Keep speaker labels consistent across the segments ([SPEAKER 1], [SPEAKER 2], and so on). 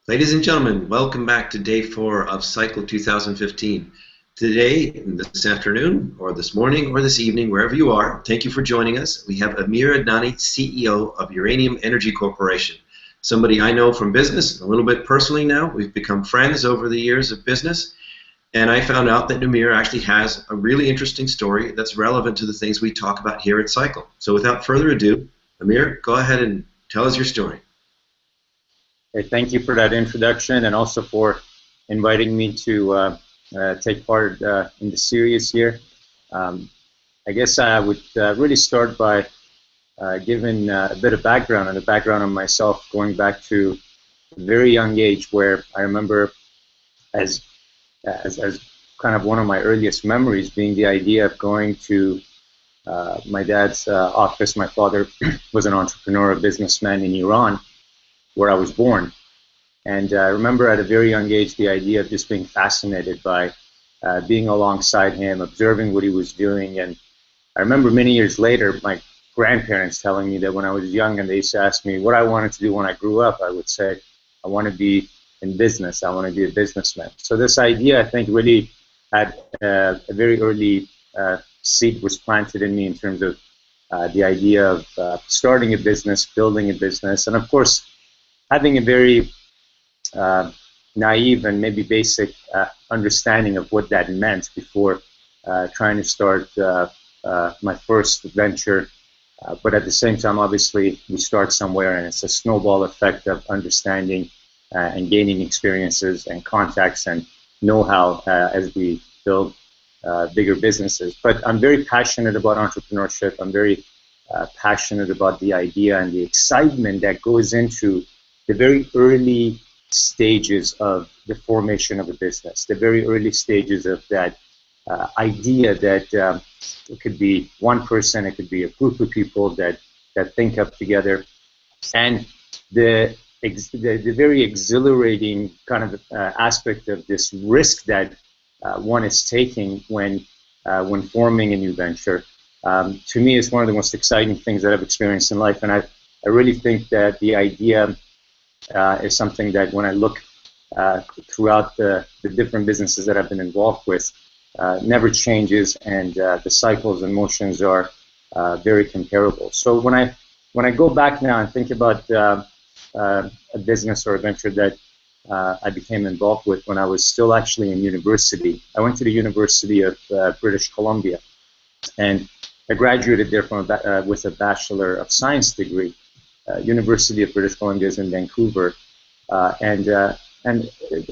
[SPEAKER 1] Ladies and gentlemen, welcome back to day 4 of Cycle 2015. Today, this afternoon, or this morning, or this evening, wherever you are, thank you for joining us. We have Amir Adnani, CEO of Uranium Energy Corporation. Somebody I know from business, a little bit personally now. We've become friends over the years of business. And I found out that Amir actually has a really interesting story that's relevant to the things we talk about here at Cycle. So without further ado, Amir, go ahead and tell us your story.
[SPEAKER 2] Hey, thank you for that introduction and also for inviting me to take part in the series here. I guess I would really start by giving a bit of background and a background on myself, going back to a very young age, where I remember as kind of one of my earliest memories being the idea of going to my dad's office. My father was an entrepreneur, a businessman in Iran, where I was born. And I remember at a very young age the idea of just being fascinated by being alongside him, observing what he was doing. And I remember many years later my grandparents telling me that when I was young and they used to ask me what I wanted to do when I grew up, I would say, I want to be in business, I want to be a businessman. So this idea, I think, really had a very early seed was planted in me in terms of the idea of starting a business, building a business, and of course, having a very naive and maybe basic understanding of what that meant before trying to start my first venture. But at the same time, obviously, we start somewhere, and it's a snowball effect of understanding and gaining experiences and contacts and know-how as we build bigger businesses. But I'm very passionate about entrepreneurship. I'm very passionate about the idea and the excitement that goes into the very early stages of the formation of a business, the very early stages of that idea that it could be one person, it could be a group of people that think up together, and the very exhilarating kind of aspect of this risk that one is taking when forming a new venture. To me, is one of the most exciting things that I've experienced in life, and I really think that the idea is something that when I look throughout the different businesses that I've been involved with, never changes, and the cycles and motions are very comparable. So when I go back now and think about a business or a venture that I became involved with when I was still actually in university, I went to the University of British Columbia, and I graduated there with a Bachelor of Science degree. University of British Columbia is in Vancouver, and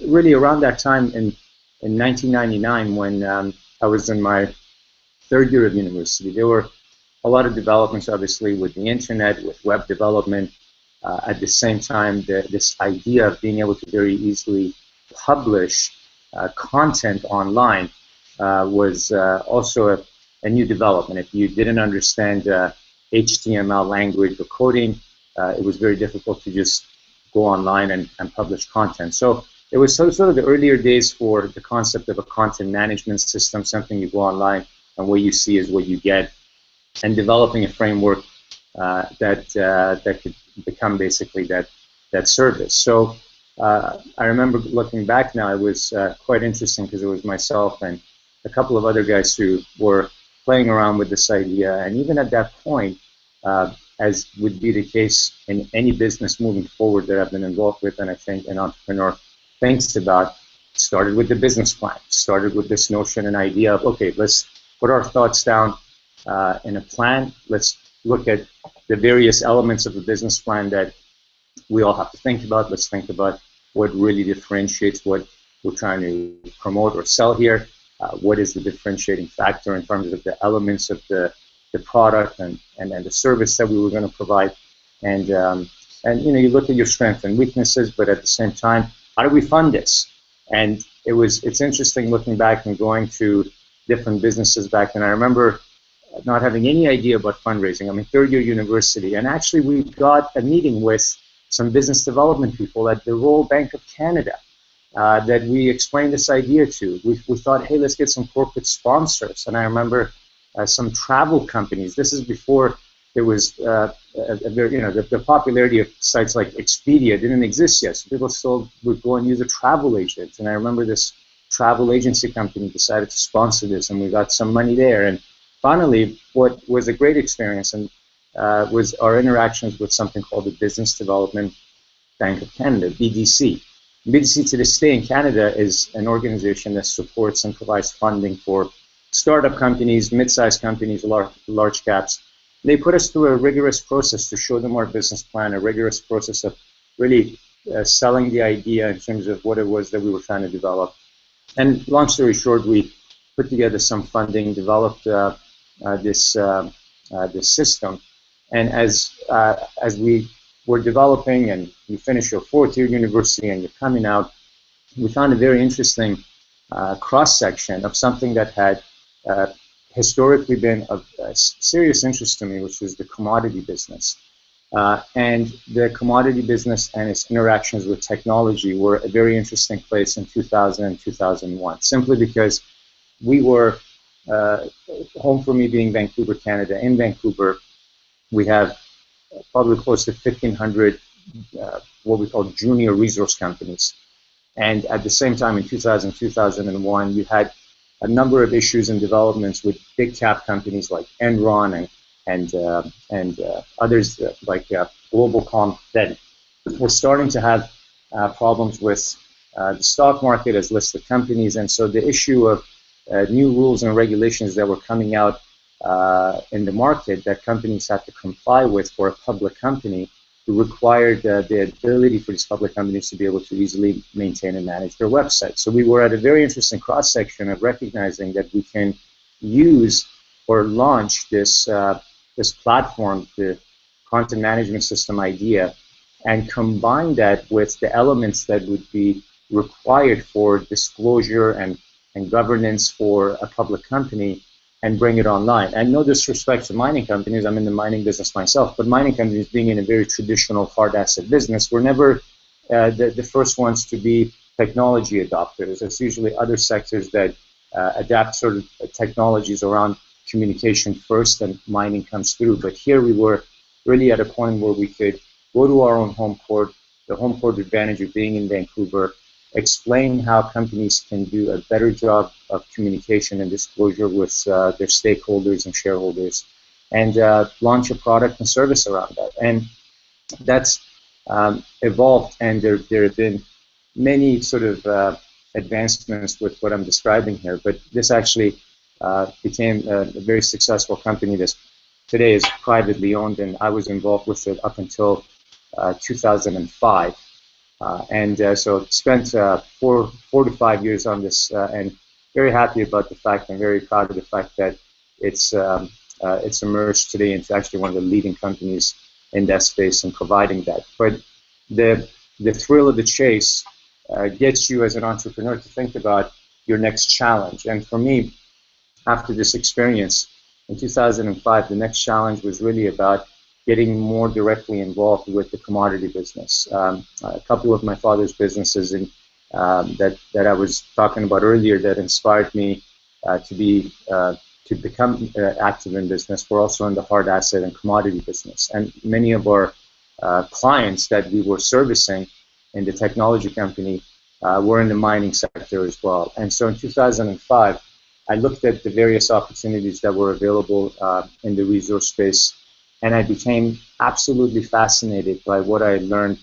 [SPEAKER 2] really around that time in 1999, when I was in my third year of university, there were a lot of developments, obviously, with the internet, with web development. At the same time, this idea of being able to very easily publish content online was also a new development. If you didn't understand HTML language or coding, it was very difficult to just go online and publish content. So it was sort of the earlier days for the concept of a content management system, something you go online and what you see is what you get, and developing a framework that could become basically that service. So I remember looking back now, it was quite interesting because it was myself and a couple of other guys who were playing around with this idea, and even at that point, as would be the case in any business moving forward that I've been involved with, and I think an entrepreneur thinks about, started with the business plan, started with this notion and idea of, okay, let's put our thoughts down in a plan, let's look at the various elements of the business plan that we all have to think about, let's think about what really differentiates what we're trying to promote or sell here, what is the differentiating factor in terms of the elements of the product and the service that we were going to provide, and you know, you look at your strengths and weaknesses, but at the same time, how do we fund this? And it's interesting looking back and going to different businesses back then. I remember not having any idea about fundraising. I'm in third year university, and actually we got a meeting with some business development people at the Royal Bank of Canada that we explained this idea to. We thought, hey, let's get some corporate sponsors, and I remember some travel companies. This is before there was the popularity of sites like Expedia didn't exist yet. So people still would go and use a travel agent. And I remember this travel agency company decided to sponsor this, and we got some money there. And finally, what was a great experience and was our interactions with something called the Business Development Bank of Canada, BDC. BDC to this day in Canada is an organization that supports and provides funding for startup companies, mid-sized companies, large caps. They put us through a rigorous process to show them our business plan, a rigorous process of really selling the idea in terms of what it was that we were trying to develop. And long story short, we put together some funding, developed this system, and as we were developing and you finish your fourth-year university and you're coming out, we found a very interesting cross-section of something that had historically been of serious interest to me, which was the commodity business. And the commodity business and its interactions with technology were a very interesting place in 2000 and 2001, simply because we were, home for me being Vancouver, Canada. In Vancouver, we have probably close to 1,500 what we call junior resource companies. And at the same time, in 2000, 2001, you had a number of issues and developments with big cap companies like Enron and others like Globalcom that were starting to have problems with the stock market as listed companies. And so the issue of new rules and regulations that were coming out in the market that companies had to comply with for a public company required the ability for these public companies to be able to easily maintain and manage their website. So we were at a very interesting cross-section of recognizing that we can use or launch this this platform, the content management system idea, and combine that with the elements that would be required for disclosure and governance for a public company and bring it online. And no disrespect to mining companies, I'm in the mining business myself, but mining companies being in a very traditional hard asset business were never the first ones to be technology adopters. It's usually other sectors that adapt sort of technologies around communication first and mining comes through. But here we were really at a point where we could go to our own home court, the home court advantage of being in Vancouver, explain how companies can do a better job of communication and disclosure with their stakeholders and shareholders, and launch a product and service around that. And that's evolved, and there have been many sort of advancements with what I'm describing here, but this actually became a very successful company that today is privately owned, and I was involved with it up until 2005. So spent 4 to 5 years on this, and very happy about the fact and very proud of the fact that it's emerged today into actually one of the leading companies in that space and providing that. But the thrill of the chase gets you as an entrepreneur to think about your next challenge. And for me, after this experience in 2005, the next challenge was really about getting more directly involved with the commodity business. A couple of my father's businesses that I was talking about earlier that inspired me to become active in business were also in the hard asset and commodity business. And many of our clients that we were servicing in the technology company were in the mining sector as well. And so in 2005, I looked at the various opportunities that were available in the resource space, and I became absolutely fascinated by what I had learned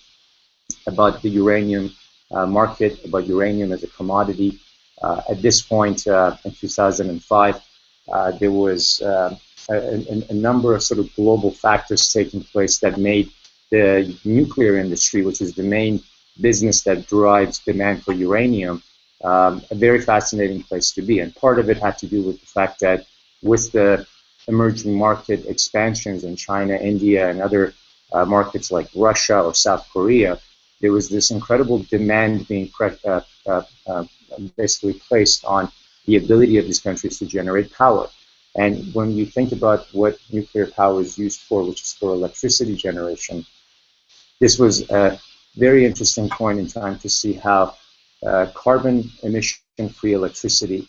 [SPEAKER 2] about the uranium market, about uranium as a commodity. At this point in 2005, there was a number of sort of global factors taking place that made the nuclear industry, which is the main business that drives demand for uranium, a very fascinating place to be. And part of it had to do with the fact that with the emerging market expansions in China, India, and other markets like Russia or South Korea, there was this incredible demand being basically placed on the ability of these countries to generate power. And when you think about what nuclear power is used for, which is for electricity generation, this was a very interesting point in time to see how carbon emission-free electricity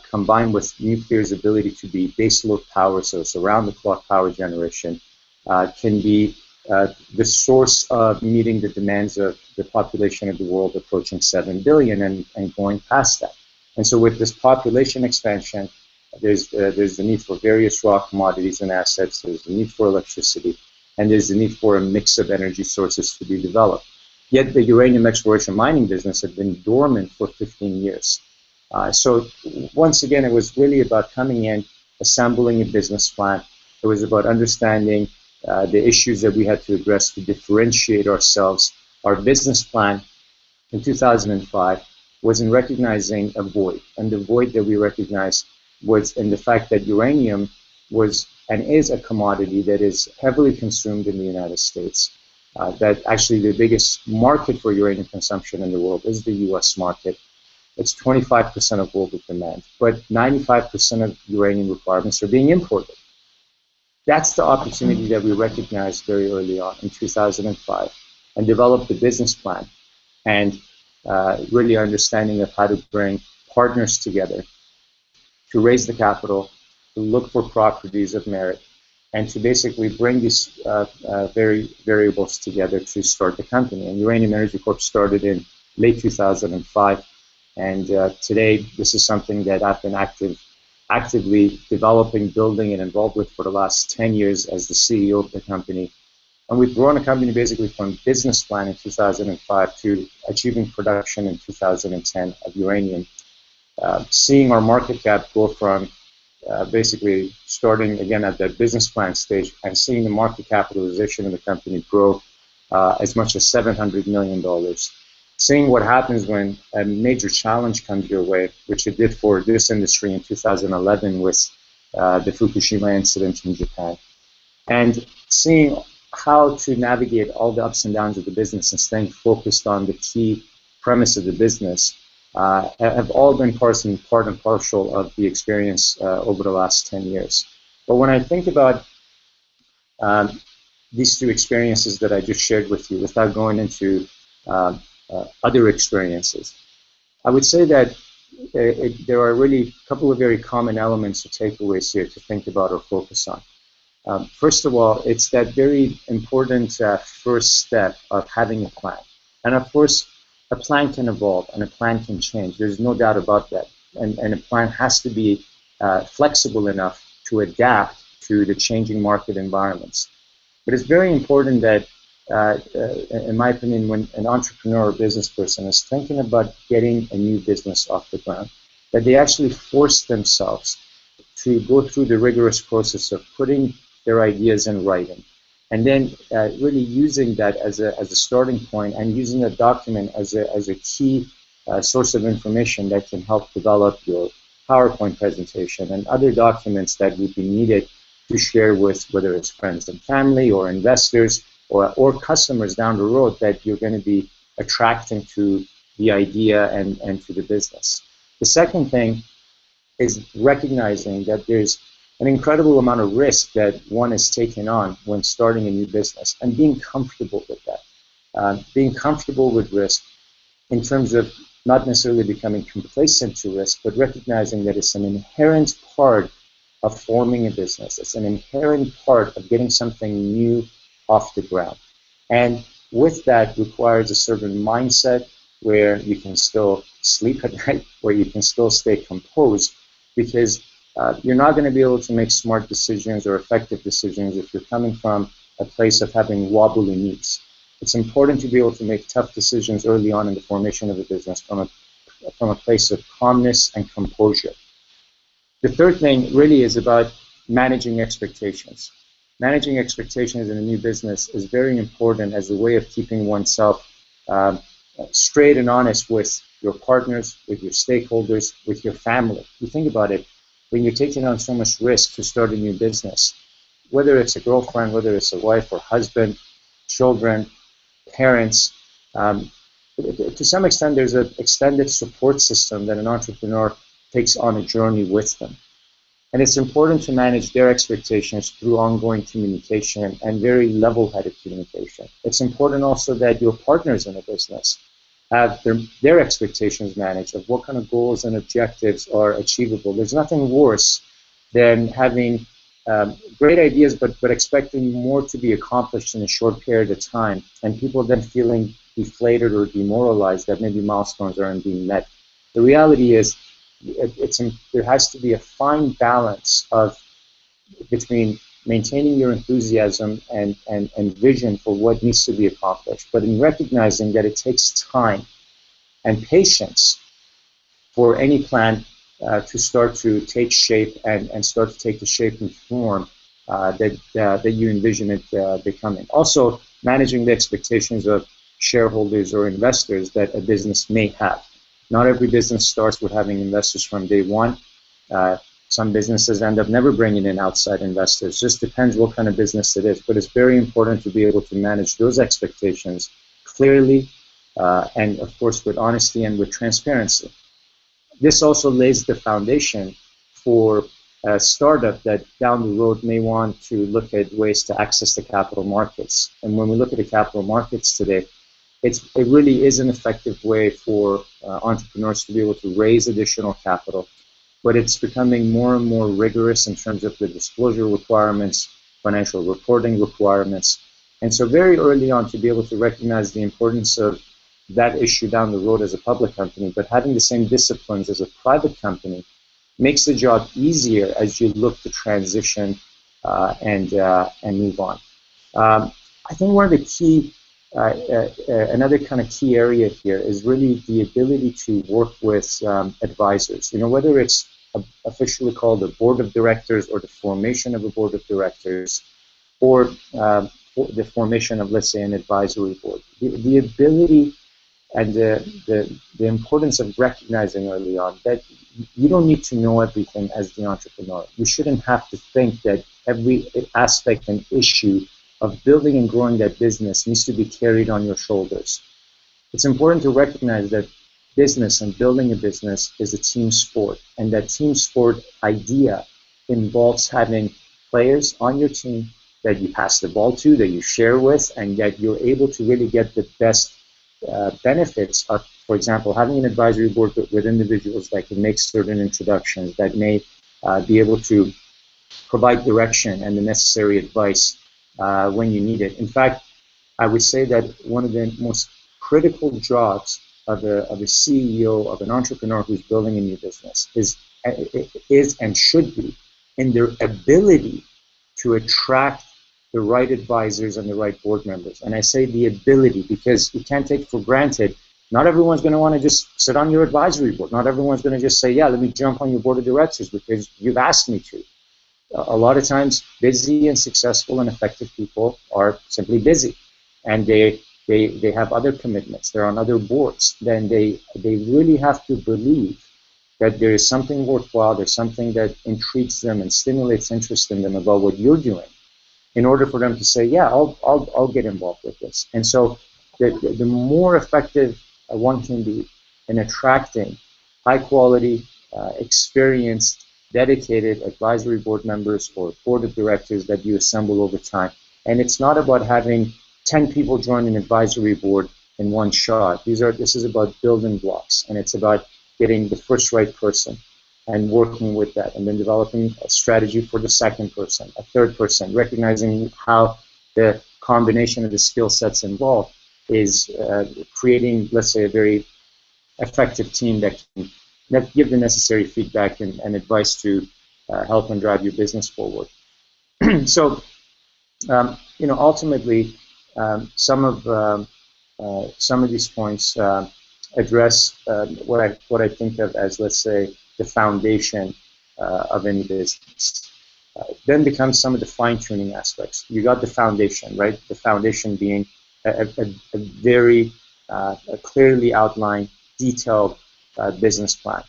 [SPEAKER 2] combined with nuclear's ability to be baseload power, so it's around-the-clock power generation, can be the source of meeting the demands of the population of the world approaching 7 billion and going past that. And so with this population expansion, there's the need for various raw commodities and assets, there's the need for electricity, and there's the need for a mix of energy sources to be developed. Yet the uranium exploration mining business had been dormant for 15 years. So once again, it was really about coming in, assembling a business plan. It was about understanding the issues that we had to address to differentiate ourselves. Our business plan in 2005 was in recognizing a void, and the void that we recognized was in the fact that uranium was and is a commodity that is heavily consumed in the United States. That actually the biggest market for uranium consumption in the world is the US market. It's 25% of global demand, but 95% of uranium requirements are being imported. That's the opportunity that we recognized very early on in 2005 and developed a business plan and really understanding of how to bring partners together to raise the capital, to look for properties of merit, and to basically bring these variables together to start the company. And Uranium Energy Corp started in late 2005, and today this is something that I've been actively developing, building, and involved with for the last 10 years as the CEO of the company. And we've grown a company basically from business plan in 2005 to achieving production in 2010 of uranium. Seeing our market cap go from basically starting again at the business plan stage and seeing the market capitalization of the company grow as much as $700 million. Seeing what happens when a major challenge comes your way, which it did for this industry in 2011 with the Fukushima incident in Japan. And seeing how to navigate all the ups and downs of the business and staying focused on the key premise of the business have all been part and parcel of the experience over the last 10 years. But when I think about these two experiences that I just shared with you, without going into other experiences, I would say that there are really a couple of very common elements or takeaways here to think about or focus on. First of all, it's that very important first step of having a plan. And of course, a plan can evolve and a plan can change. There's no doubt about that. And a plan has to be flexible enough to adapt to the changing market environments. But it's very important that, in my opinion, when an entrepreneur or business person is thinking about getting a new business off the ground, that they actually force themselves to go through the rigorous process of putting their ideas in writing, and then really using that as a starting point and using a document as a key source of information that can help develop your PowerPoint presentation and other documents that would be needed to share with whether it's friends and family or investors or customers down the road that you're going to be attracting to the idea and to the business. The second thing is recognizing that there's an incredible amount of risk that one is taking on when starting a new business and being comfortable with that. Being comfortable with risk in terms of not necessarily becoming complacent to risk, but recognizing that it's an inherent part of forming a business. It's an inherent part of getting something new off the ground. And with that requires a certain mindset where you can still sleep at night, where you can still stay composed, because you're not going to be able to make smart decisions or effective decisions if you're coming from a place of having wobbly knees. It's important to be able to make tough decisions early on in the formation of a business from a place of calmness and composure. The third thing really is about managing expectations. Managing expectations in a new business is very important as a way of keeping oneself straight and honest with your partners, with your stakeholders, with your family. You think about it, when you're taking on so much risk to start a new business, whether it's a girlfriend, whether it's a wife or husband, children, parents, to some extent there's an extended support system that an entrepreneur takes on a journey with them. And it's important to manage their expectations through ongoing communication and very level-headed communication. It's important also that your partners in a business have their expectations managed of what kind of goals and objectives are achievable. There's nothing worse than having great ideas, but expecting more to be accomplished in a short period of time, and people then feeling deflated or demoralized that maybe milestones aren't being met. The reality is, there has to be a fine balance between maintaining your enthusiasm and vision for what needs to be accomplished, but in recognizing that it takes time and patience for any plan to start to take shape and start to take the shape and form that you envision it becoming. Also, managing the expectations of shareholders or investors that a business may have. Not every business starts with having investors from day one. Some businesses end up never bringing in outside investors. Just depends what kind of business it is. But it's very important to be able to manage those expectations clearly and, of course, with honesty and with transparency. This also lays the foundation for a startup that down the road may want to look at ways to access the capital markets. And when we look at the capital markets today, it really is an effective way for entrepreneurs to be able to raise additional capital, but it's becoming more and more rigorous in terms of the disclosure requirements, financial reporting requirements. And so very early on, to be able to recognize the importance of that issue down the road as a public company, but having the same disciplines as a private company makes the job easier as you look to transition and move on. I think one of the key, another kind of key area here is really the ability to work with advisors. You know, whether it's officially called a board of directors or the formation of a board of directors, or the formation of, let's say, an advisory board. The ability and the importance of recognizing early on that you don't need to know everything as the entrepreneur. You shouldn't have to think that every aspect and issue of building and growing that business needs to be carried on your shoulders. It's important to recognize that business and building a business is a team sport, and that team sport idea involves having players on your team that you pass the ball to, that you share with, and that you're able to really get the best benefits of, for example, having an advisory board with individuals that can make certain introductions, that may be able to provide direction and the necessary advice when you need it. In fact, I would say that one of the most critical jobs of a CEO, of an entrepreneur who's building a new business is and should be in their ability to attract the right advisors and the right board members. And I say the ability because you can't take for granted, not everyone's going to want to just sit on your advisory board. Not everyone's going to just say, yeah, let me jump on your board of directors because you've asked me to. A lot of times, busy and successful and effective people are simply busy, and they have other commitments. They're on other boards. Then they really have to believe that there is something worthwhile, there's something that intrigues them and stimulates interest in them about what you're doing, in order for them to say, yeah, I'll get involved with this. And so the more effective one can be in attracting high quality, experienced, dedicated advisory board members or board of directors that you assemble over time. And it's not about having 10 people join an advisory board in one shot. This is about building blocks, and it's about getting the first right person and working with that, and then developing a strategy for the second person, a third person, recognizing how the combination of the skill sets involved is creating, let's say, a very effective team that can give the necessary feedback and advice to help and drive your business forward. So, ultimately, some of these points address what I think of as, let's say, the foundation of any business. Then becomes some of the fine-tuning aspects. You got the foundation, right? The foundation being a very clearly outlined, detailed business plan.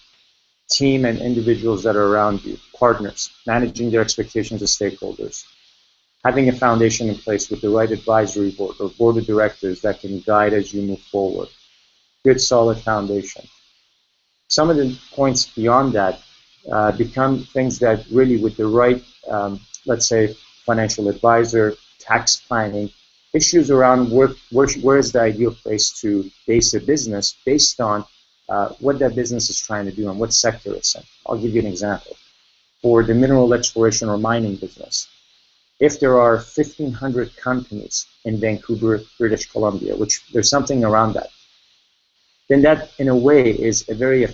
[SPEAKER 2] Team and individuals that are around you, partners, managing their expectations of stakeholders. Having a foundation in place with the right advisory board or board of directors that can guide as you move forward. Good, solid foundation. Some of the points beyond that become things that really, with the right, let's say, financial advisor, tax planning, issues around where is the ideal place to base a business based on what that business is trying to do and what sector it's in. I'll give you an example. for the mineral exploration or mining business. If there are 1,500 companies in Vancouver, British Columbia, which there's something around that, then that, in a way, is a very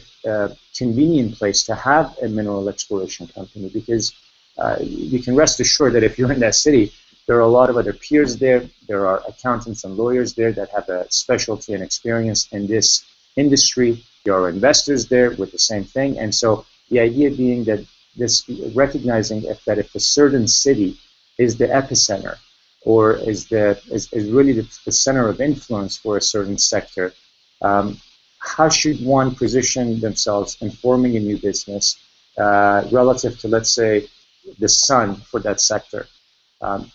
[SPEAKER 2] convenient place to have a mineral exploration company, because you can rest assured that if you're in that city, there are a lot of other peers there. There are accountants and lawyers there that have a specialty and experience in this industry. There are investors there with the same thing. And so the idea being that this, recognizing that if a certain city is the epicenter, or is really the center of influence for a certain sector, how should one position themselves in forming a new business relative to, let's say, the sun for that sector?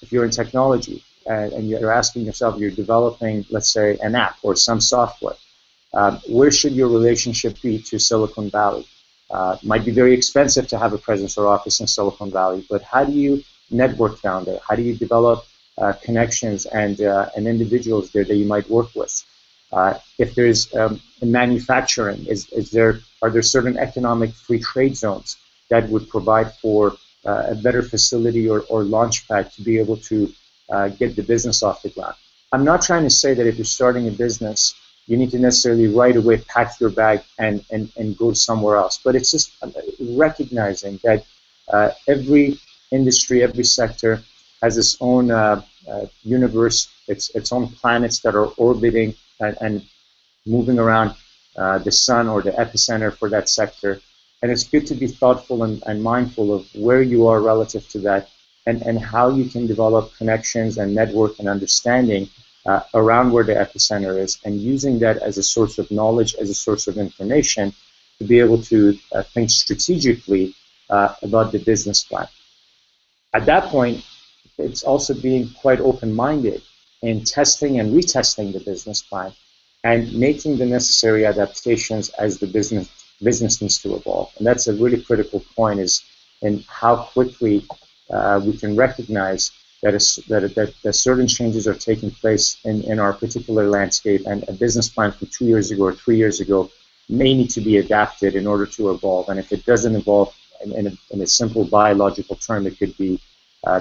[SPEAKER 2] If you're in technology and you're asking yourself, you're developing, let's say, an app or some software, where should your relationship be to Silicon Valley? It might be very expensive to have a presence or office in Silicon Valley, but how do you network down there? How do you develop connections and individuals there that you might work with? If there's manufacturing, are there certain economic free trade zones that would provide for a better facility or launch pad to be able to get the business off the ground? I'm not trying to say that if you're starting a business, you need to necessarily right away pack your bag and go somewhere else. But it's just recognizing that every industry, every sector has its own universe, its own planets that are orbiting and moving around the sun or the epicenter for that sector. And it's good to be thoughtful and mindful of where you are relative to that, and how you can develop connections and network and understanding around where the epicenter is, and using that as a source of knowledge, as a source of information, to be able to think strategically about the business plan. At that point, it's also being quite open-minded in testing and retesting the business plan and making the necessary adaptations as the business needs to evolve. And that's a really critical point, is in how quickly we can recognize that certain changes are taking place in our particular landscape, and a business plan from 2 years ago or 3 years ago may need to be adapted in order to evolve. And if it doesn't evolve in a simple biological term, it could be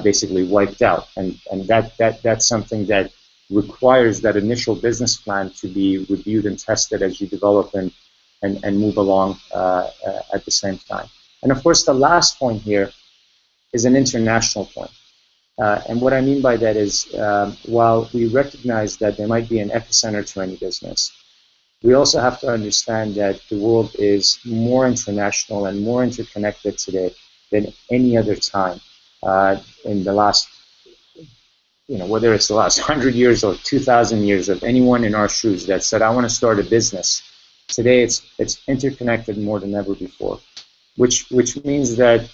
[SPEAKER 2] basically wiped out. And that's something that requires that initial business plan to be reviewed and tested as you develop and move along at the same time. And of course, the last point here is an international point. And what I mean by that is, while we recognize that there might be an epicenter to any business, we also have to understand that the world is more international and more interconnected today than any other time in the last, whether it's the last 100 years or 2,000 years, of anyone in our shoes that said, I want to start a business. Today, it's interconnected more than ever before, which means that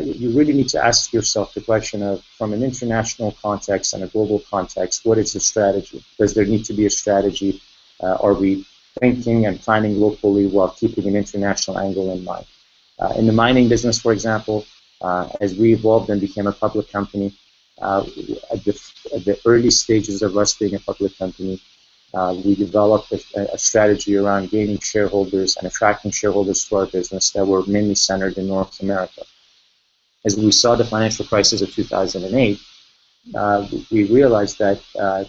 [SPEAKER 2] you really need to ask yourself the question of, from an international context and a global context, what is the strategy? Does there need to be a strategy? Are we thinking and planning locally while keeping an international angle in mind? In the mining business, for example, as we evolved and became a public company, at the early stages of us being a public company, we developed a strategy around gaining shareholders and attracting shareholders to our business that were mainly centered in North America. As we saw the financial crisis of 2008, we realized that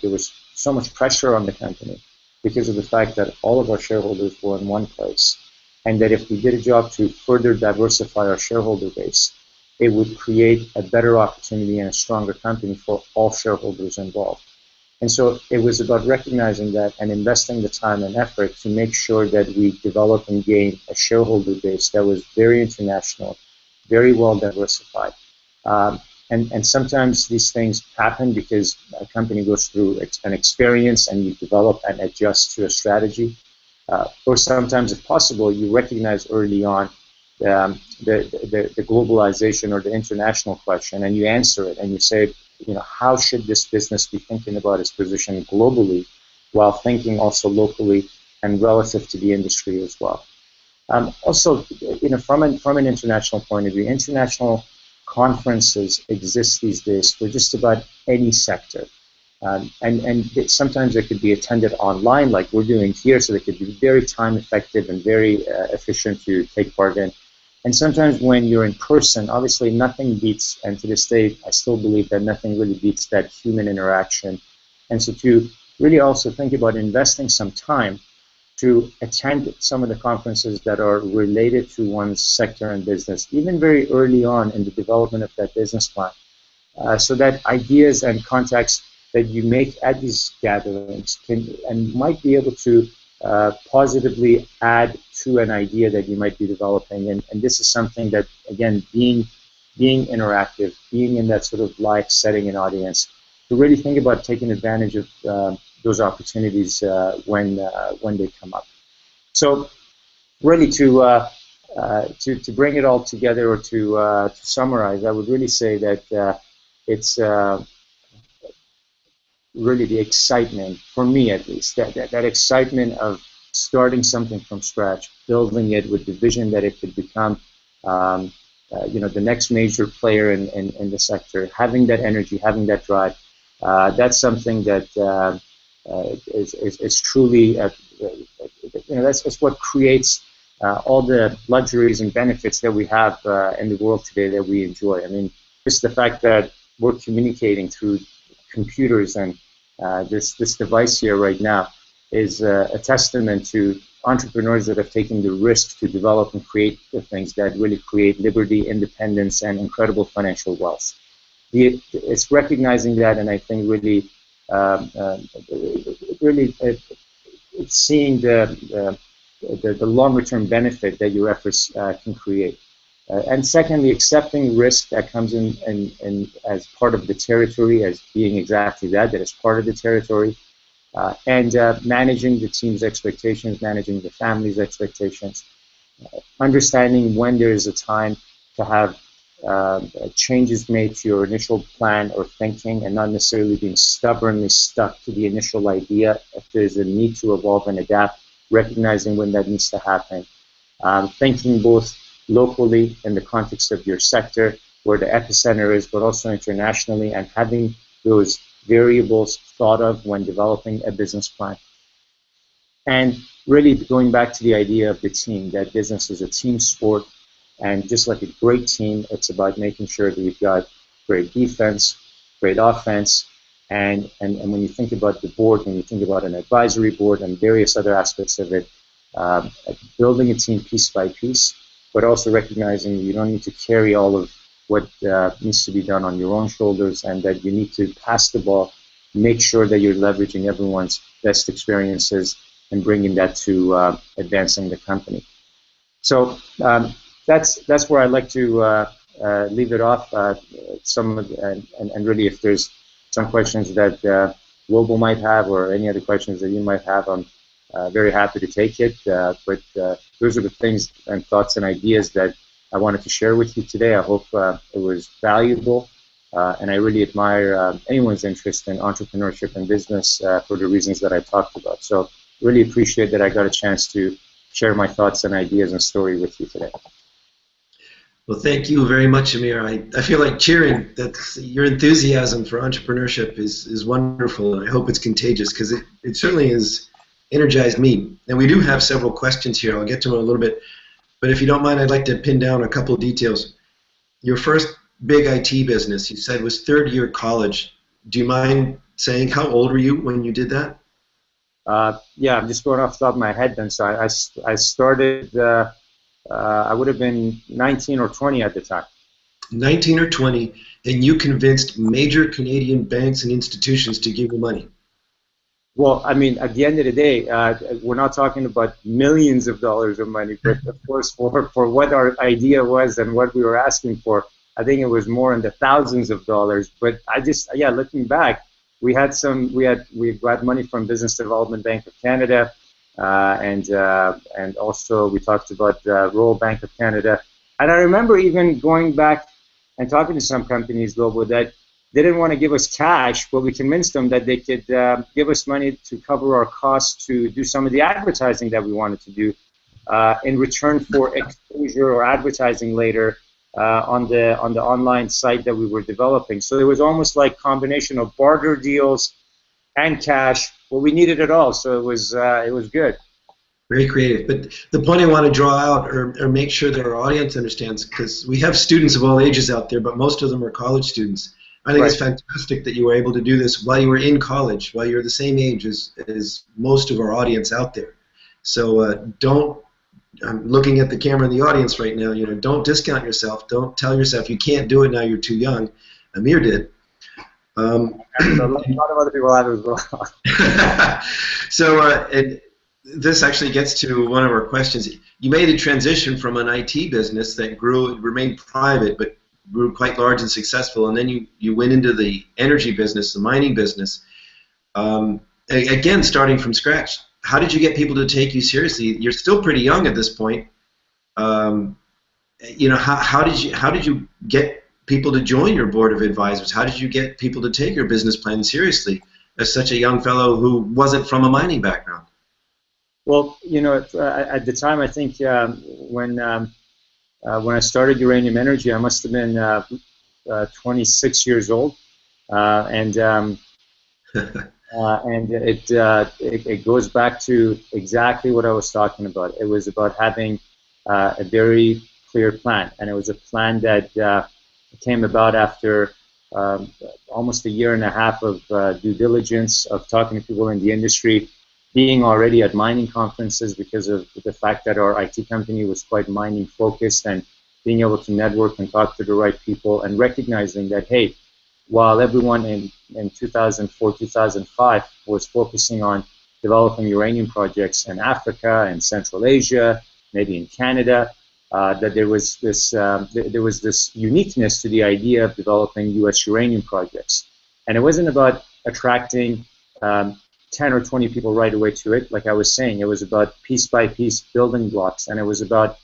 [SPEAKER 2] there was so much pressure on the company because of the fact that all of our shareholders were in one place, and that if we did a job to further diversify our shareholder base, it would create a better opportunity and a stronger company for all shareholders involved. And so it was about recognizing that and investing the time and effort to make sure that we develop and gain a shareholder base that was very international, very well diversified. And sometimes these things happen because a company goes through an experience and you develop and adjust to a strategy. Or sometimes, if possible, you recognize early on the globalization or the international question, and you answer it and you say, how should this business be thinking about its position globally while thinking also locally and relative to the industry as well. Also, from an international point of view, international conferences exist these days for just about any sector. And sometimes they could be attended online like we're doing here, so they could be very time effective and very efficient to take part in. And sometimes when you're in person, obviously nothing beats, and to this day, I still believe that nothing really beats that human interaction. And so to really also think about investing some time to attend some of the conferences that are related to one's sector and business, even very early on in the development of that business plan, so that ideas and contacts that you make at these gatherings can and might be able to positively add to an idea that you might be developing. And this is something that, again, being interactive, being in that sort of live setting and audience, to really think about taking advantage of those opportunities when they come up. So really to bring it all together, or to summarize, I would really say that it's really the excitement, for me at least, that excitement of starting something from scratch, building it with the vision that it could become the next major player in the sector, having that energy, having that drive. That's something that is truly, that's what creates all the luxuries and benefits that we have in the world today that we enjoy. I mean, just the fact that we're communicating through computers and this device here right now is a testament to entrepreneurs that have taken the risk to develop and create the things that really create liberty, independence, and incredible financial wealth. It's recognizing that, and I think really, it's seeing the longer-term benefit that your efforts can create. And secondly, accepting risk that comes in as part of the territory, as being exactly that is part of the territory, and managing the team's expectations, managing the family's expectations, understanding when there is a time to have changes made to your initial plan or thinking, and not necessarily being stubbornly stuck to the initial idea. If there's a need to evolve and adapt, recognizing when that needs to happen. Thinking both locally in the context of your sector, where the epicenter is, but also internationally, and having those variables thought of when developing a business plan. And really going back to the idea of the team, that business is a team sport, and just like a great team, it's about making sure that you've got great defense, great offense, and when you think about the board, when you think about an advisory board and various other aspects of it, building a team piece by piece, but also recognizing you don't need to carry all of what needs to be done on your own shoulders, and that you need to pass the ball, make sure that you're leveraging everyone's best experiences and bringing that to advancing the company. So that's where I'd like to leave it off. And really, if there's some questions that Global might have, or any other questions that you might have, I'm very happy to take it. But those are the things and thoughts and ideas that I wanted to share with you today. I hope it was valuable, and I really admire anyone's interest in entrepreneurship and business for the reasons that I talked about. So really appreciate that I got a chance to share my thoughts and ideas and story with you today.
[SPEAKER 1] Well, thank you very much, Amir. I feel like cheering. Your enthusiasm for entrepreneurship is wonderful, and I hope it's contagious, because it certainly has energized me. And we do have several questions here. I'll get to them in a little bit. But if you don't mind, I'd like to pin down a couple of details. Your first big IT business, you said, was third year college. Do you mind saying how old were you when you did that?
[SPEAKER 2] Yeah, I'm just going off the top of my head then. So I started, I would have been 19 or 20 at the time.
[SPEAKER 1] 19 or 20, and you convinced major Canadian banks and institutions to give you money.
[SPEAKER 2] Well, I mean, at the end of the day, we're not talking about millions of dollars of money, but of course, for what our idea was and what we were asking for, I think it was more in the thousands of dollars. But looking back, we got money from Business Development Bank of Canada, and also we talked about Royal Bank of Canada. And I remember even going back and talking to some companies, Global, that they didn't want to give us cash, but we convinced them that they could give us money to cover our costs to do some of the advertising that we wanted to do in return for exposure or advertising later on the online site that we were developing. So it was almost like a combination of barter deals and cash. Well, we needed it all, so it was good.
[SPEAKER 1] Very creative. But the point I want to draw out, or make sure that our audience understands, because we have students of all ages out there, but most of them are college students. I think
[SPEAKER 2] Right.
[SPEAKER 1] it's fantastic that you were able to do this while you were in college, while you're the same age as most of our audience out there. So don't, I'm looking at the camera in the audience right now, don't discount yourself. Don't tell yourself you can't do it now, you're too young. Amir did.
[SPEAKER 2] And a lot of other people have as well.
[SPEAKER 1] So, and this actually gets to one of our questions. You made a transition from an IT business that remained private, but grew quite large and successful, and then you went into the energy business, the mining business, again, starting from scratch. How did you get people to take you seriously? You're still pretty young at this point. How did you get people to join your board of advisors? How did you get people to take your business plan seriously as such a young fellow who wasn't from a mining background?
[SPEAKER 2] Well, at the time, I think when I started Uranium Energy, I must have been 26 years old, and it goes back to exactly what I was talking about. It was about having a very clear plan, and it was a plan that came about after almost a year and a half of due diligence, of talking to people in the industry, being already at mining conferences because of the fact that our IT company was quite mining focused, and being able to network and talk to the right people, and recognizing that, hey, while everyone in 2004, 2005 was focusing on developing uranium projects in Africa and Central Asia, maybe in Canada, that there was this uniqueness to the idea of developing U.S. uranium projects. And it wasn't about attracting 10 or 20 people right away to it. Like I was saying, it was about piece by piece building blocks, and it was about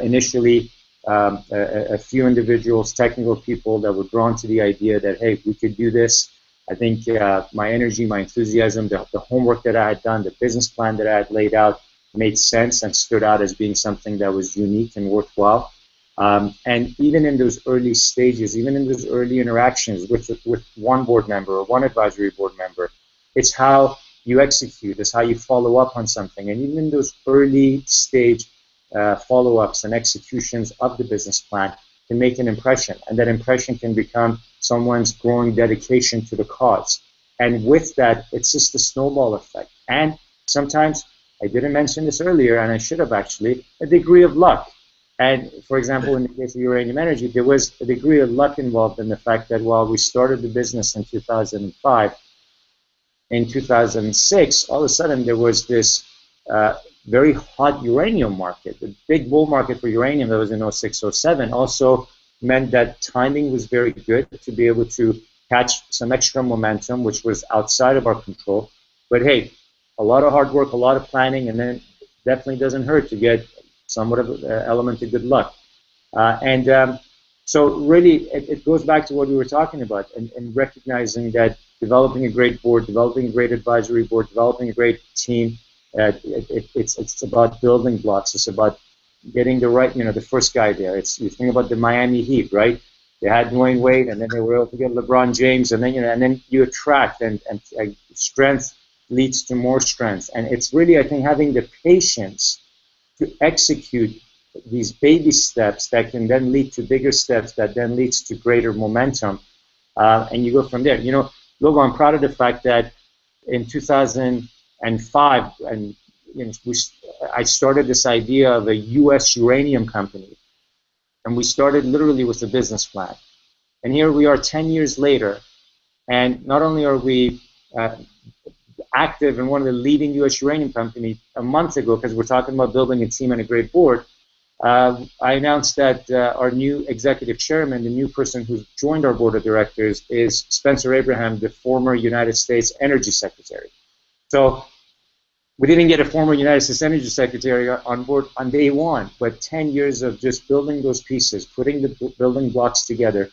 [SPEAKER 2] initially a few individuals, technical people that were drawn to the idea that, hey, we could do this. I think my energy, my enthusiasm, the homework that I had done, the business plan that I had laid out made sense and stood out as being something that was unique and worthwhile. And even in those early stages, even in those early interactions with one board member or one advisory board member, it's how you execute, it's how you follow up on something. And even in those early stage follow-ups and executions of the business plan can make an impression, and that impression can become someone's growing dedication to the cause. And with that, it's just a snowball effect. And sometimes, I didn't mention this earlier, and I should have actually, a degree of luck. And for example, in the case of Uranium Energy, there was a degree of luck involved in the fact that while we started the business in 2005, in 2006, all of a sudden there was this very hot uranium market. The big bull market for uranium that was in 06, 07 also meant that timing was very good to be able to catch some extra momentum, which was outside of our control. But hey, a lot of hard work, a lot of planning, and then it definitely doesn't hurt to get somewhat of an element of good luck. So really, it goes back to what we were talking about, and recognizing that developing a great board, developing a great advisory board, developing a great team, it's about building blocks. It's about getting the right, the first guy there. You think about the Miami Heat, right? They had Dwayne Wade, and then they were able to get LeBron James, and then you attract, and strength leads to more strength. And it's really, I think, having the patience to execute these baby steps that can then lead to bigger steps that then leads to greater momentum, and you go from there. Logo, I'm proud of the fact that in 2005, and I started this idea of a U.S. uranium company, and we started literally with a business plan. And here we are 10 years later, and not only are we active in one of the leading U.S. uranium companies a month ago, because we're talking about building a team and a great board, I announced that our new executive chairman, the new person who's joined our board of directors, is Spencer Abraham, the former United States Energy Secretary. So we didn't get a former United States Energy Secretary on board on day one, but 10 years of just building those pieces, putting the building blocks together,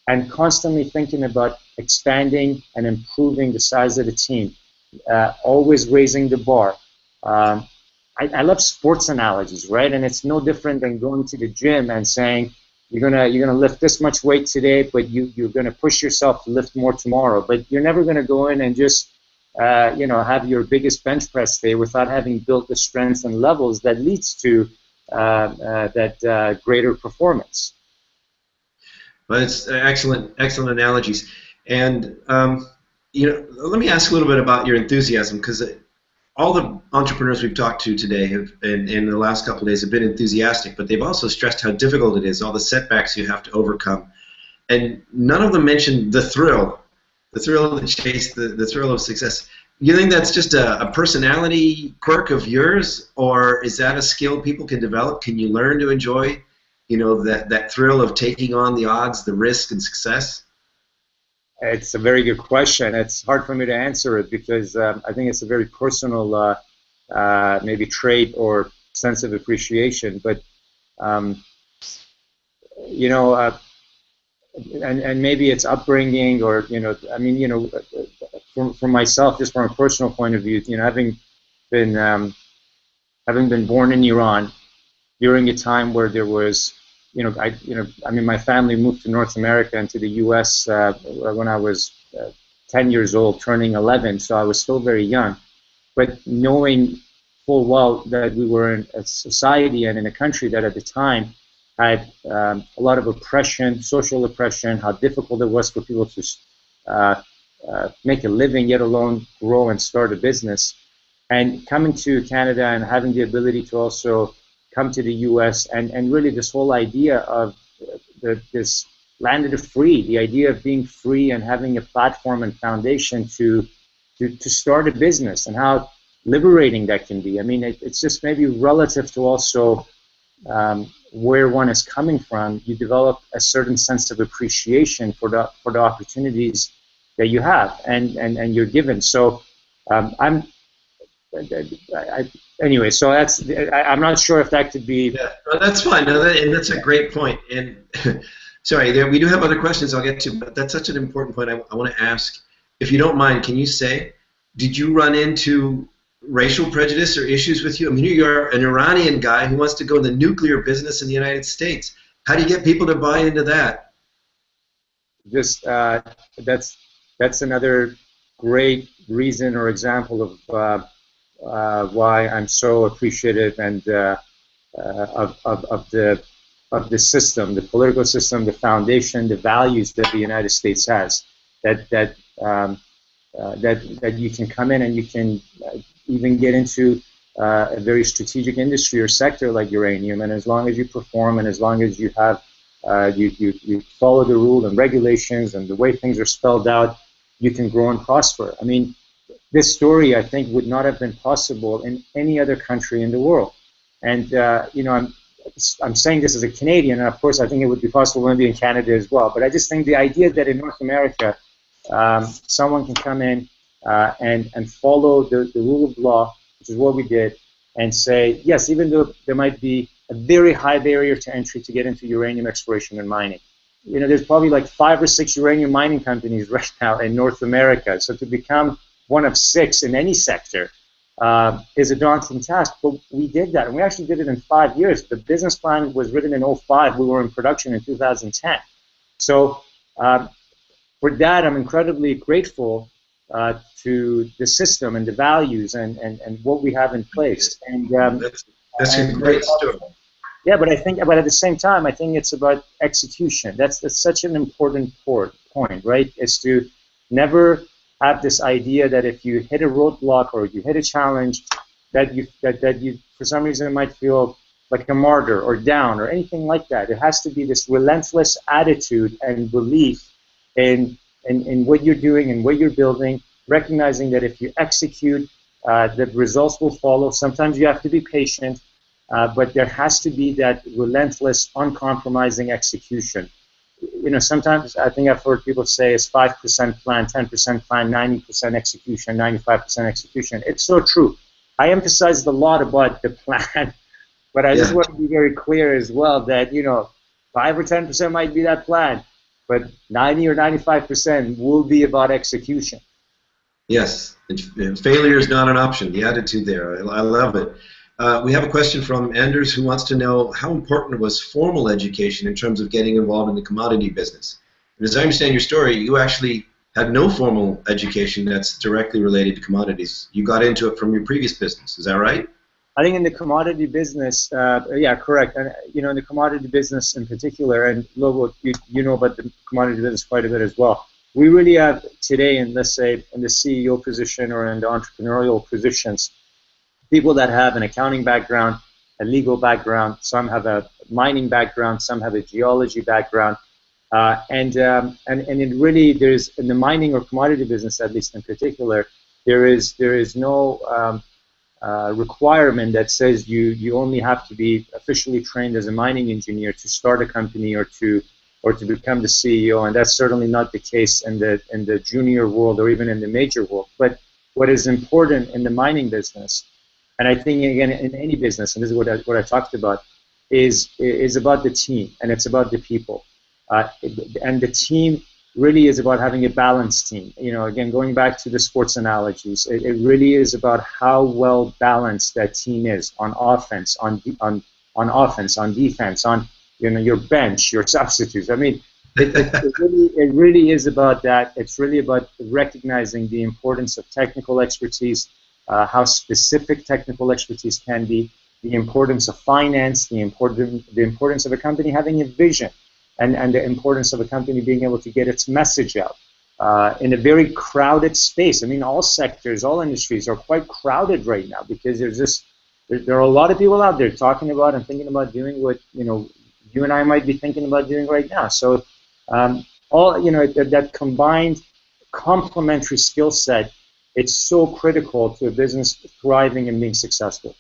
[SPEAKER 2] and constantly thinking about expanding and improving the size of the team, always raising the bar. I love sports analogies, right? And it's no different than going to the gym and saying you're gonna lift this much weight today, but you're gonna push yourself to lift more tomorrow. But you're never gonna go in and just have your biggest bench press day without having built the strengths and levels that leads to that greater performance.
[SPEAKER 1] Well, it's excellent analogies. And let me ask a little bit about your enthusiasm, because all the entrepreneurs we've talked to today have, in the last couple of days, have been enthusiastic, but they've also stressed how difficult it is, all the setbacks you have to overcome. And none of them mentioned the thrill of the chase, the thrill of success. You think that's just a personality quirk of yours, or is that a skill people can develop? Can you learn to enjoy, that thrill of taking on the odds, the risk, and success?
[SPEAKER 2] It's a very good question. It's hard for me to answer it because I think it's a very personal maybe trait or sense of appreciation. But and maybe it's upbringing, or for myself, just from a personal point of view, having been born in Iran during a time where there was, my family moved to North America and to the U.S. When I was 10 years old, turning 11, so I was still very young. But knowing full well that we were in a society and in a country that at the time had a lot of oppression, social oppression, how difficult it was for people to make a living, yet alone grow and start a business. And coming to Canada and having the ability to also come to the U.S. and really this whole idea of this land of the free, the idea of being free and having a platform and foundation to start a business, and how liberating that can be. I mean, it's just maybe relative to also where one is coming from. You develop a certain sense of appreciation for the opportunities that you have and you're given. So anyway, so I'm not sure if that could be.
[SPEAKER 1] Yeah, no, that's fine. No, and that's a great point. And sorry, we do have other questions I'll get to, but that's such an important point. I want to ask, if you don't mind, can you say, did you run into racial prejudice or issues with you? I mean, you're an Iranian guy who wants to go in the nuclear business in the United States. How do you get people to buy into that?
[SPEAKER 2] Just that's another great reason or example of why I'm so appreciative and of the system, the political system, the foundation, the values that the United States has. That you can come in and you can even get into a very strategic industry or sector like uranium, and as long as you perform and as long as you have you follow the rules and regulations and the way things are spelled out, you can grow and prosper. I mean, this story, I think, would not have been possible in any other country in the world. And I'm saying this as a Canadian, and of course I think it would be possible maybe in Canada as well. But I just think the idea that in North America, someone can come in and follow the rule of law, which is what we did, and say, yes, even though there might be a very high barrier to entry to get into uranium exploration and mining. There's probably like 5 or 6 uranium mining companies right now in North America. So to become one of 6 in any sector is a daunting task, but we did that, and we actually did it in 5 years. The business plan was written in 2005. We were in production in 2010. So for that, I'm incredibly grateful to the system and the values and what we have in place. And
[SPEAKER 1] that's a great story.
[SPEAKER 2] Yeah, but at the same time, I think it's about execution. That's such an important point, right? Is to never have this idea that if you hit a roadblock or you hit a challenge, that you for some reason might feel like a martyr or down or anything like that. It has to be this relentless attitude and belief in what you're doing and what you're building, recognizing that if you execute, the results will follow. Sometimes you have to be patient, but there has to be that relentless, uncompromising execution. Sometimes I think I've heard people say it's 5% plan, 10% plan, 90% execution, 95% execution. It's so true. I emphasized a lot about the plan, but I just want to be very clear as well that 5 or 10% might be that plan, but 90 or 95% will be about execution.
[SPEAKER 1] Yes, and failure is not an option. The attitude there, I love it. We have a question from Anders who wants to know how important was formal education in terms of getting involved in the commodity business. And as I understand your story, you actually had no formal education that's directly related to commodities. You got into it from your previous business. Is that right?
[SPEAKER 2] I think in the commodity business, yeah, correct. And in the commodity business in particular, and Lobo, you know about the commodity business quite a bit as well. We really have today, in let's say in the CEO position or in the entrepreneurial positions, people that have an accounting background, a legal background. Some have a mining background. Some have a geology background. And it really, there's in the mining or commodity business, at least in particular, there is no requirement that says you only have to be officially trained as a mining engineer to start a company or to become the CEO, and that's certainly not the case in the junior world or even in the major world. But what is important in the mining business, and I think again in any business, and this is what I talked about, is about the team, and it's about the people, and the team really is about having a balanced team. Again, going back to the sports analogies, it really is about how well balanced that team is on offense, on offense, on defense, on your bench, your substitutes. I mean, it really is about that. It's really about recognizing the importance of technical expertise, how specific technical expertise can be, the importance of finance, the importance of a company having a vision, and the importance of a company being able to get its message out in a very crowded space. I mean, all sectors, all industries are quite crowded right now because there are a lot of people out there talking about and thinking about doing what you and I might be thinking about doing right now. So that combined complementary skill set, it's so critical to a business thriving and being successful.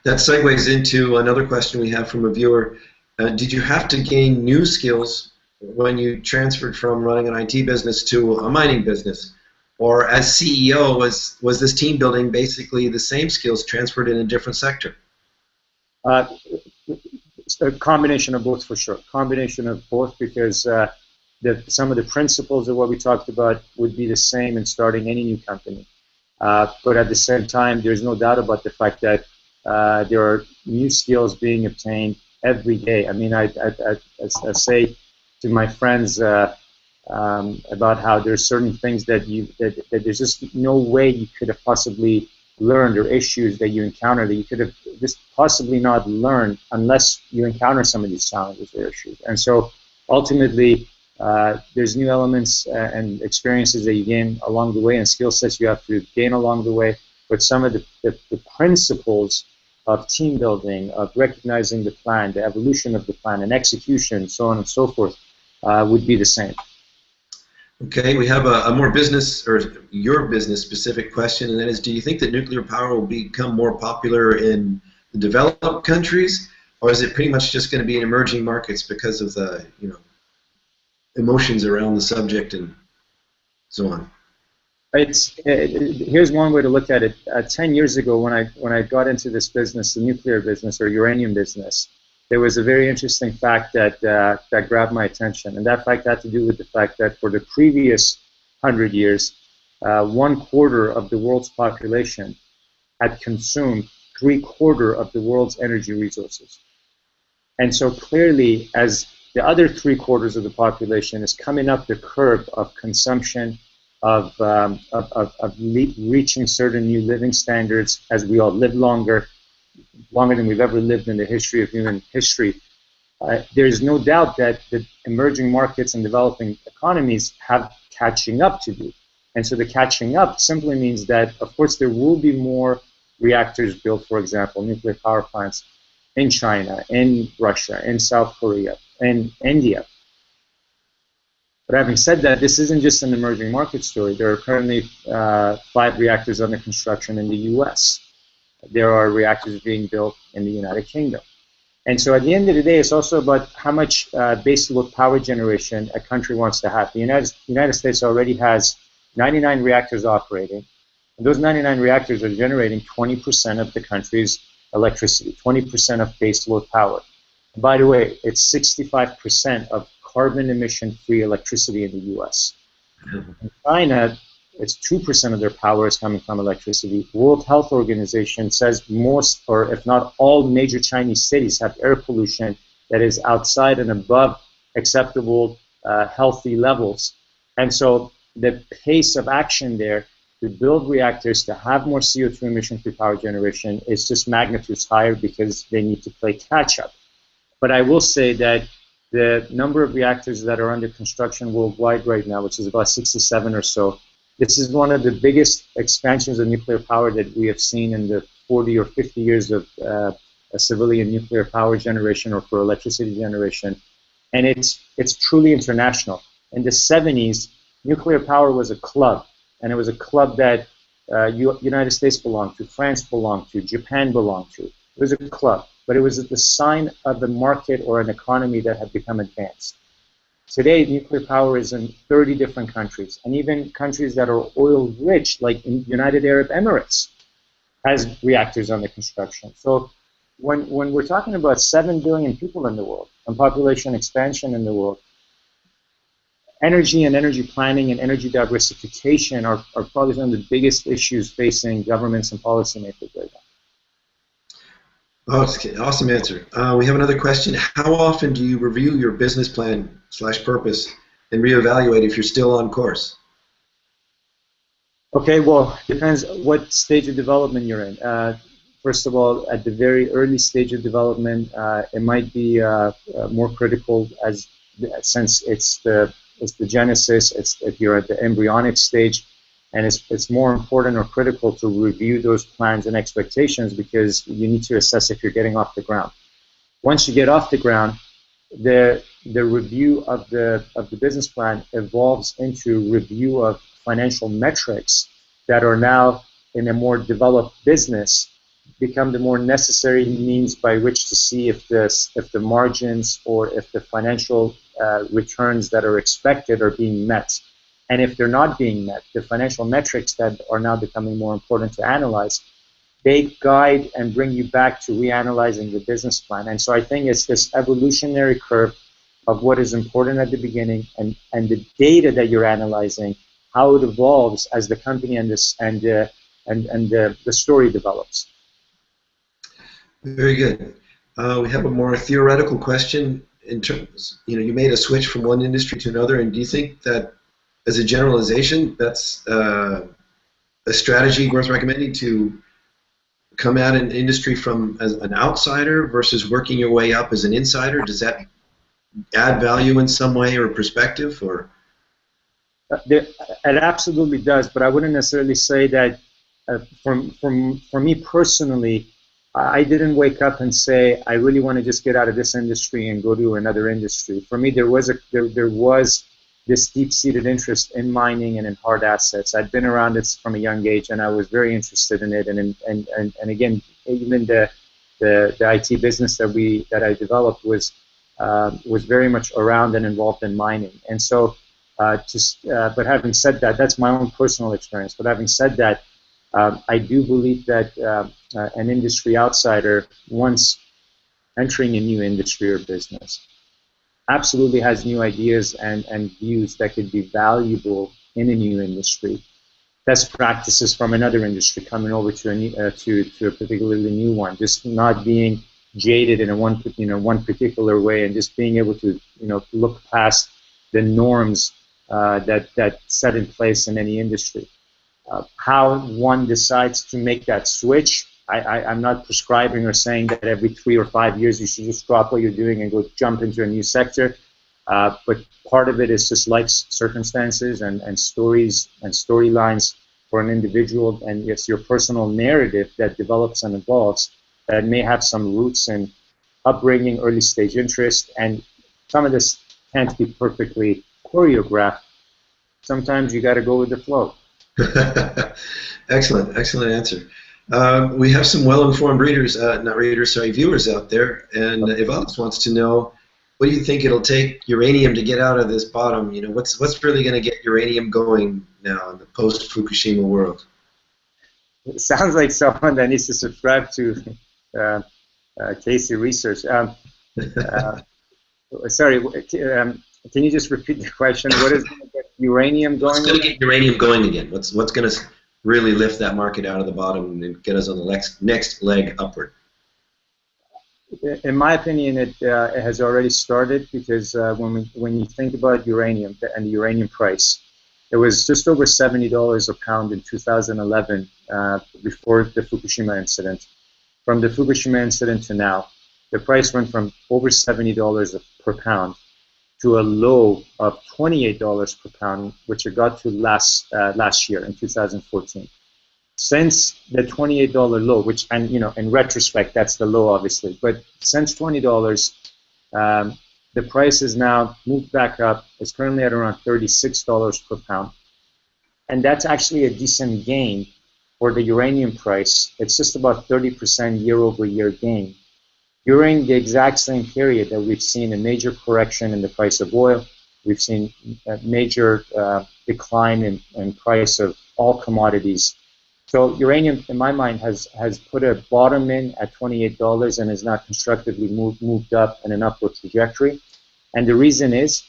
[SPEAKER 1] That segues into another question we have from a viewer. Did you have to gain new skills when you transferred from running an IT business to a mining business? Or as CEO, was this team building basically the same skills transferred in a different sector?
[SPEAKER 2] A combination of both, for sure. Combination of both, because some of the principles of what we talked about would be the same in starting any new company. But at the same time, there's no doubt about the fact that there are new skills being obtained every day. I mean, I say to my friends about how there's certain things that there's just no way you could have possibly learned, or issues that you encounter that you could have just possibly not learned unless you encounter some of these challenges or issues. And so ultimately, there's new elements and experiences that you gain along the way, and skill sets you have to gain along the way. But some of the principles of team building, of recognizing the plan, the evolution of the plan, and execution, so on and so forth, would be the same.
[SPEAKER 1] Okay, we have a more business, or your business specific question, and that is, do you think that nuclear power will become more popular in the developed countries, or is it pretty much just going to be in emerging markets because of the emotions around the subject and so on?
[SPEAKER 2] Here's one way to look at it. 10 years ago, when I got into this business, the nuclear business or uranium business, there was a very interesting fact that grabbed my attention, and that fact had to do with the fact that for the previous 100 years, 1/4 of the world's population had consumed 3/4 of the world's energy resources. And so clearly, as the other 3/4 of the population is coming up the curve of consumption, of reaching certain new living standards as we all live longer than we've ever lived in the history of human history, there's no doubt that the emerging markets and developing economies have catching up to do. And so the catching up simply means that, of course, there will be more reactors built, for example, nuclear power plants in China, in Russia, in South Korea, in India. But having said that, this isn't just an emerging market story. There are currently 5 reactors under construction in the U.S. There are reactors being built in the United Kingdom. And so at the end of the day, it's also about how much baseload power generation a country wants to have. The United States already has 99 reactors operating. And those 99 reactors are generating 20% of the country's electricity, 20% of baseload power. And by the way, it's 65% of carbon emission-free electricity in the U.S. In China, it's 2% of their power is coming from electricity. World Health Organization says most, or if not all, major Chinese cities have air pollution that is outside and above acceptable healthy levels. And so the pace of action there to build reactors to have more CO2 emission-free power generation is just magnitudes higher because they need to play catch-up. But I will say that the number of reactors that are under construction worldwide right now, which is about 67 or so, this is one of the biggest expansions of nuclear power that we have seen in the 40 or 50 years of a civilian nuclear power generation or for electricity generation. And it's truly international. In the 70s, nuclear power was a club, and it was a club that United States belonged to, France belonged to, Japan belonged to. It was a club, but it was the sign of the market or an economy that had become advanced. Today, nuclear power is in 30 different countries, and even countries that are oil-rich, like in United Arab Emirates, has reactors under construction. So when we're talking about 7 billion people in the world and population expansion in the world, energy and energy planning and energy diversification are probably some of the biggest issues facing governments and policymakers right now.
[SPEAKER 1] Oh, awesome answer. We have another question. How often do you review your business plan / purpose and reevaluate if you're still on course?
[SPEAKER 2] Okay, well, depends what stage of development you're in. First of all, at the very early stage of development, it might be more critical since it's the genesis. If you're at the embryonic stage, and it's more important or critical to review those plans and expectations because you need to assess if you're getting off the ground. Once you get off the ground, the review of the business plan evolves into review of financial metrics that are now in a more developed business become the more necessary means by which to see if the margins or if the financial returns that are expected are being met. And if they're not being met, the financial metrics that are now becoming more important to analyze, they guide and bring you back to reanalyzing the business plan. And so I think it's this evolutionary curve of what is important at the beginning and the data that you're analyzing, how it evolves as the company and the story develops.
[SPEAKER 1] Very good. We have a more theoretical question in terms, you made a switch from one industry to another, and do you think that as a generalization, that's a strategy worth recommending to come at an industry from as an outsider versus working your way up as an insider? Does that add value in some way or perspective? Or
[SPEAKER 2] it absolutely does, but I wouldn't necessarily say that. For me personally, I didn't wake up and say I really want to just get out of this industry and go to another industry. For me, there was this deep-seated interest in mining and in hard assets. I'd been around it from a young age, and I was very interested in it. And again, even the IT business that I developed was very much around and involved in mining. And so, but having said that, that's my own personal experience. But having said that, I do believe that an industry outsider, once entering a new industry or business, absolutely has new ideas and views that could be valuable in a new industry. Best practices from another industry coming over to a particularly new one, just not being jaded in one particular way, and just being able to look past the norms that set in place in any industry. How one decides to make that switch, I'm not prescribing or saying that every 3 or 5 years you should just drop what you're doing and go jump into a new sector. But part of it is just life circumstances and stories and storylines for an individual, and it's your personal narrative that develops and evolves that may have some roots in upbringing, early stage interest, and some of this can't be perfectly choreographed. Sometimes you got to go with the flow.
[SPEAKER 1] Excellent answer. We have some well-informed viewers out there, and Evalis wants to know, what do you think it'll take uranium to get out of this bottom? What's really going to get uranium going now in the post-Fukushima world?
[SPEAKER 2] It sounds like someone that needs to subscribe to Casey Research. Sorry, can you just repeat the question? What is going to get uranium going?
[SPEAKER 1] What's going to get uranium going again? What's going to really lift that market out of the bottom and get us on the next leg upward?
[SPEAKER 2] In my opinion, it has already started, because when you think about uranium and the uranium price, It was just over $70 a pound in 2011, before the Fukushima incident. From the Fukushima incident to now, the price went from over $70 per pound to a low of $28 per pound, which it got to last year in 2014. Since the $28 low, which, and you know, in retrospect, that's the low, obviously, but since $20, the price has now moved back up. It's currently at around $36 per pound, and that's actually a decent gain for the uranium price. It's just about 30% year-over-year gain. During the exact same period that we've seen a major correction in the price of oil, we've seen a major decline in price of all commodities. So uranium, in my mind, has put a bottom in at $28 and has now constructively moved up in an upward trajectory. And the reason is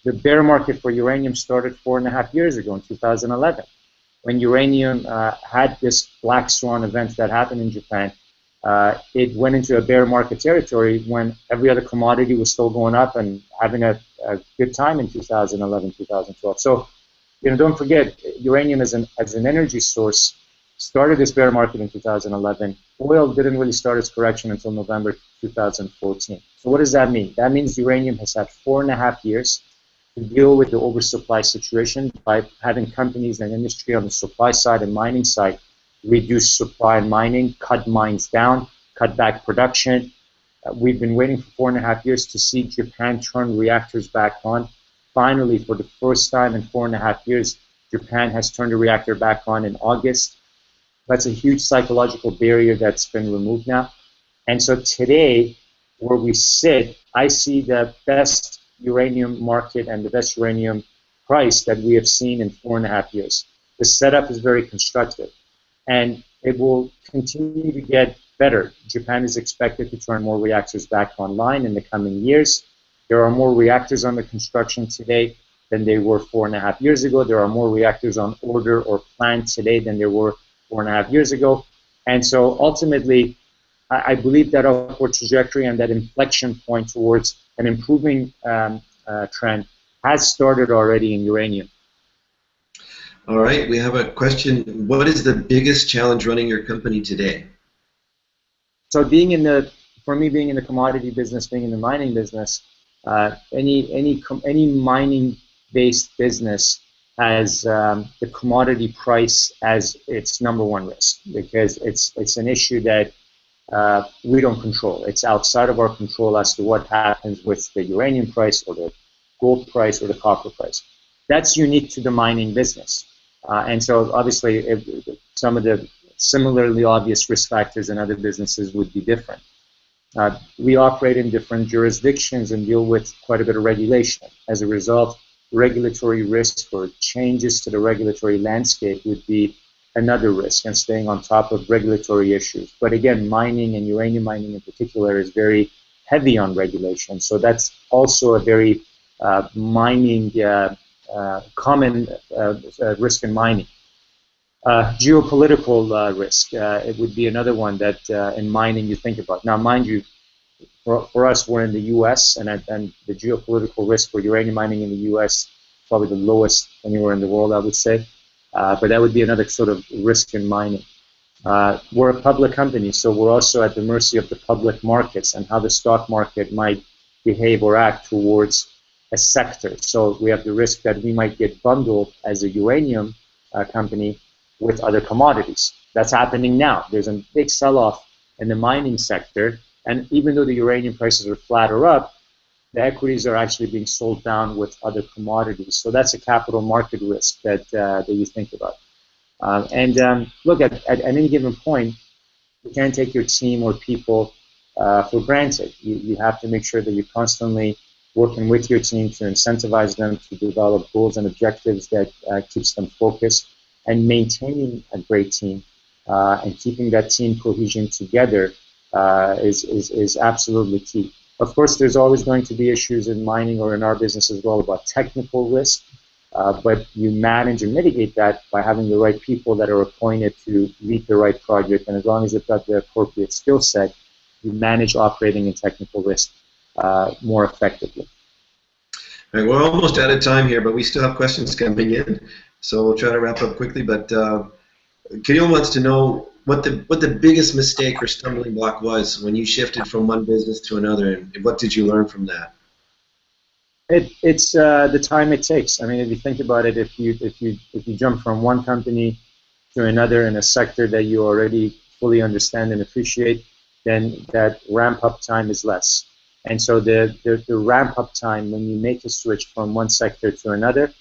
[SPEAKER 2] the bear market for uranium started 4.5 years ago in 2011. When uranium had this black swan event that happened in Japan, it went into a bear market territory when every other commodity was still going up and having a good time in 2011, 2012. So, you know, don't forget, uranium as an energy source started this bear market in 2011. Oil didn't really start its correction until November 2014. So what does that mean? That means uranium has had 4.5 years to deal with the oversupply situation by having companies and industry on the supply side and mining side reduce supply and mining, cut mines down, cut back production. We've been waiting for 4.5 years to see Japan turn reactors back on. Finally, for the first time in 4.5 years, Japan has turned a reactor back on in August. That's a huge psychological barrier that's been removed now. And so today, where we sit, I see the best uranium market and the best uranium price that we have seen in 4.5 years. The setup is very constructive, and it will continue to get better. Japan is expected to turn more reactors back online in the coming years. There are more reactors under construction today than there were 4.5 years ago. There are more reactors on order or planned today than there were 4.5 years ago. And so ultimately, I believe that upward trajectory and that inflection point towards an improving trend has started already in uranium.
[SPEAKER 1] All right, we have a question. What is the biggest challenge running your company today?
[SPEAKER 2] So for me, being in the commodity business, being in the mining business, any mining-based business has the commodity price as its #1 risk, because it's an issue that we don't control. It's outside of our control as to what happens with the uranium price or the gold price or the copper price. That's unique to the mining business. And so obviously some of the similarly obvious risk factors in other businesses would be different. We operate in different jurisdictions and deal with quite a bit of regulation. As a result, regulatory risk or changes to the regulatory landscape would be another risk, and staying on top of regulatory issues. But again, mining and uranium mining in particular is very heavy on regulation, so that's also a very common risk in mining. Geopolitical risk, it would be another one that in mining you think about. Now, mind you, for us, we're in the U.S., and the geopolitical risk for uranium mining in the U.S. is probably the lowest anywhere in the world, I would say. But that would be another sort of risk in mining. We're a public company, so we're also at the mercy of the public markets and how the stock market might behave or act towards a sector. So we have the risk that we might get bundled as a uranium company with other commodities. That's happening now. There's a big sell-off in the mining sector, and even though the uranium prices are flat or up, the equities are actually being sold down with other commodities. So that's a capital market risk that you think about. Look, at any given point, you can't take your team or people for granted. You have to make sure that you're constantly working with your team to incentivize them to develop goals and objectives that keeps them focused, and maintaining a great team and keeping that team cohesion together is absolutely key. Of course, there's always going to be issues in mining or in our business as well about technical risk, but you manage and mitigate that by having the right people that are appointed to lead the right project, and as long as they've got the appropriate skill set, you manage operating and technical risk more effectively.
[SPEAKER 1] All right, we're almost out of time here, but we still have questions coming in. So we'll try to wrap up quickly. But Kirill wants to know what the biggest mistake or stumbling block was when you shifted from one business to another, and what did you learn from that?
[SPEAKER 2] It's the time it takes. I mean, if you think about it, if you jump from one company to another in a sector that you already fully understand and appreciate, then that ramp up time is less. And so the ramp up time when you make a switch from one sector to another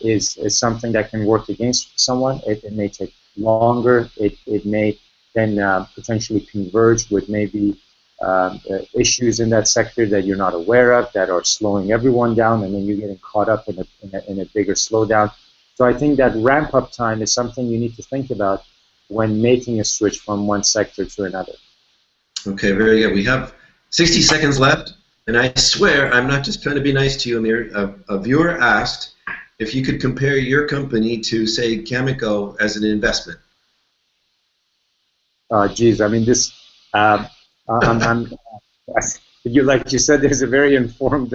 [SPEAKER 2] is something that can work against someone. It may take longer. It may then potentially converge with maybe issues in that sector that you're not aware of that are slowing everyone down, and then you're getting caught up in a bigger slowdown. So I think that ramp up time is something you need to think about when making a switch from one sector to another.
[SPEAKER 1] Okay, very good. We have 60 seconds left, and I swear I'm not just trying to be nice to you, Amir. A viewer asked if you could compare your company to, say, Cameco as an investment.
[SPEAKER 2] Geez, I mean, this, I'm like you said, there's a very informed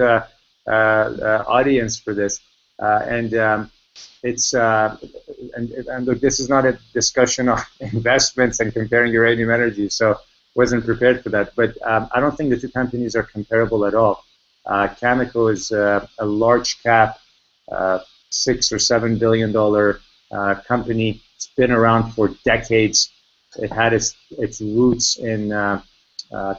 [SPEAKER 2] audience for this, and it's and look, this is not a discussion on investments and comparing uranium energy, so wasn't prepared for that. But I don't think the two companies are comparable at all. Cameco is a large cap, $6 or $7 billion company. It's been around for decades. It had its roots in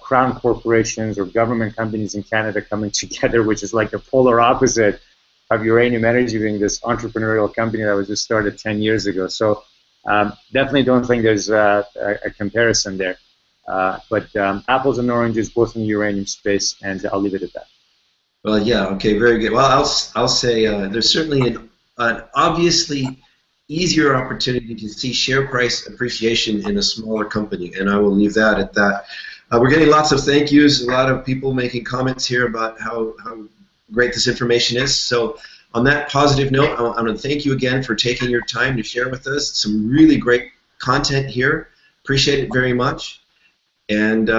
[SPEAKER 2] crown corporations or government companies in Canada coming together, which is like the polar opposite of uranium energy being this entrepreneurial company that was just started 10 years ago. So definitely don't think there's a comparison there. But apples and oranges, both in the uranium space, and I'll leave it at that.
[SPEAKER 1] Well, yeah, okay, very good. Well, I'll say there's certainly an obviously easier opportunity to see share price appreciation in a smaller company, and I will leave that at that. We're getting lots of thank yous, a lot of people making comments here about how great this information is. So on that positive note, I'm going to thank you again for taking your time to share with us some really great content here. Appreciate it very much. And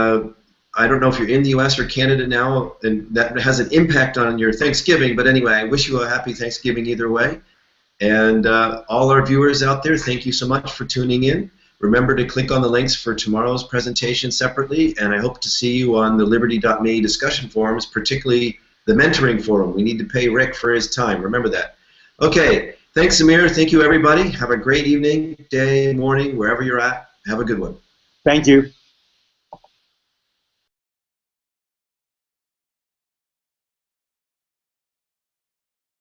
[SPEAKER 1] I don't know if you're in the US or Canada now, and that has an impact on your Thanksgiving, but anyway, I wish you a happy Thanksgiving either way. And all our viewers out there, thank you so much for tuning in. Remember to click on the links for tomorrow's presentation separately, and I hope to see you on the Liberty.me discussion forums, particularly the mentoring forum. We need to pay Rick for his time. Remember that. Okay, thanks, Amir. Thank you, everybody. Have a great evening, day, morning, wherever you're at. Have a good one.
[SPEAKER 2] Thank you.